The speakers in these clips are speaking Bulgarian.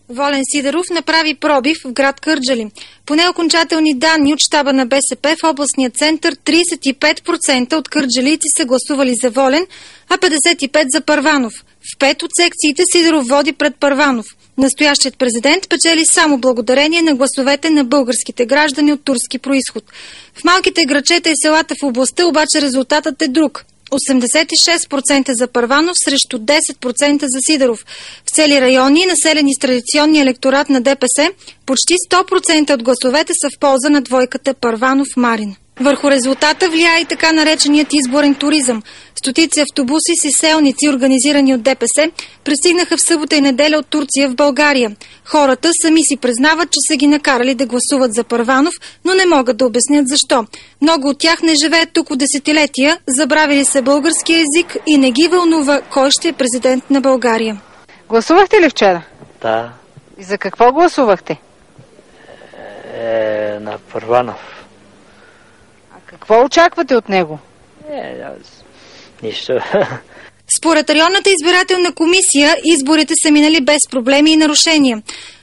Волен Сидеров направи пробив в град Кърджали. По неокончателни данни от щаба на БСП в областния център 35% от кърджалийци са гласували за Волен, а 55% за Първанов. В 5 от секциите Сидеров води пред Първанов. Настоящият президент печели само благодарение на гласовете на българските граждани от турски происход. В малките градчета и селата в областта обаче резултатът е друг. 86% за Първанов срещу 10% за Сидеров. В цели райони, населени с традиционния електорат на ДПС, почти 100% от гласовете са в полза на двойката Първанов-Марин. Върху резултата влияе и така нареченият изборен туризъм. Стотици автобуси с изселници, организирани от ДПС, пристигнаха в събота и неделя от Турция в България. Хората сами си признават, че са ги накарали да гласуват за Първанов, но не могат да обяснят защо. Много от тях не живеят тук от десетилетия, забравили се българския език и не ги вълнува кой ще е президент на България. Гласувахте ли вчера? Да. И за какво гласувахте? На Първанов. Какво очаквате от него? Нищо. Според районната избирателна комисия, изборите са минали без проблеми и нарушения.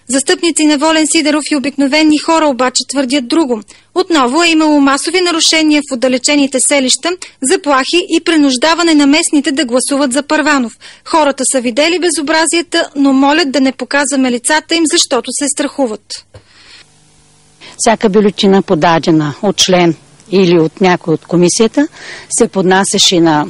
Застъпници на Волен Сидеров и обикновени хора обаче твърдят друго. Отново е имало масови нарушения в отдалечените селища, заплахи и принуждаване на местните да гласуват за Първанов. Хората са видели безобразията, но молят да не показваме лицата им, защото се страхуват. Всяка бюлетина, подадена от член или от някой от комисията, се поднасяше на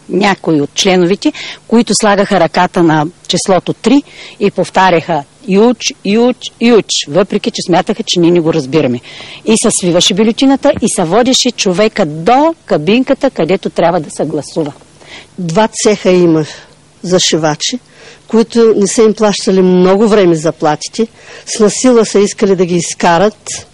някои от членовете, които слагаха ръката на числото 3 и повтаряха юч, юч, юч, въпреки че смятаха, че ние не го разбираме. И се свиваше бюлетината и се водеше човека до кабинката, където трябва да се гласува. 2 цеха има за шивачи, които не са им плащали много време заплатите. С насила са искали да ги изкарат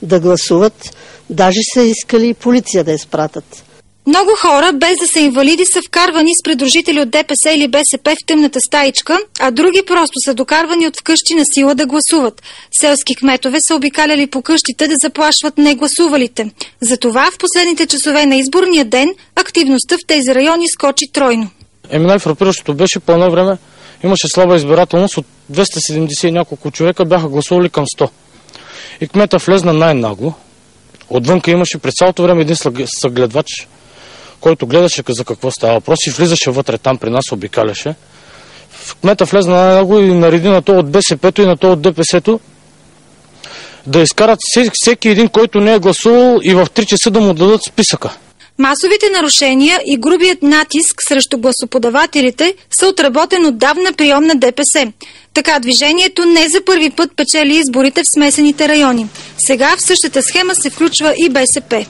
да гласуват. Даже са искали и полиция да изпратят. Много хора, без да са инвалиди, са вкарвани с придружители от ДПС или БСП в тъмната стаичка, а други просто са докарвани от вкъщи на сила да гласуват. Селски кметове са обикаляли по къщите да заплашват негласувалите. Затова в последните часове на изборния ден активността в тези райони скочи тройно. Най-фрапиращото беше по едно време имаше слаба избирателност, от 270 и няколко човека бяха гласували към 100. И кмета влезна най-нагло. Отвънка имаше през цялото време един съгледвач, който гледаше за какво става въпрос и влизаше вътре там при нас, обикаляше. Кмета влезна най-нагло и нареди на то от БСП-то и на то от ДПС-то да изкарат всеки един, който не е гласувал, и в 3 часа да му дадат списъка. Масовите нарушения и грубият натиск срещу гласоподавателите са отработен отдавна прием на ДПС. Така движението не за първи път печели изборите в смесените райони. Сега в същата схема се включва и БСП.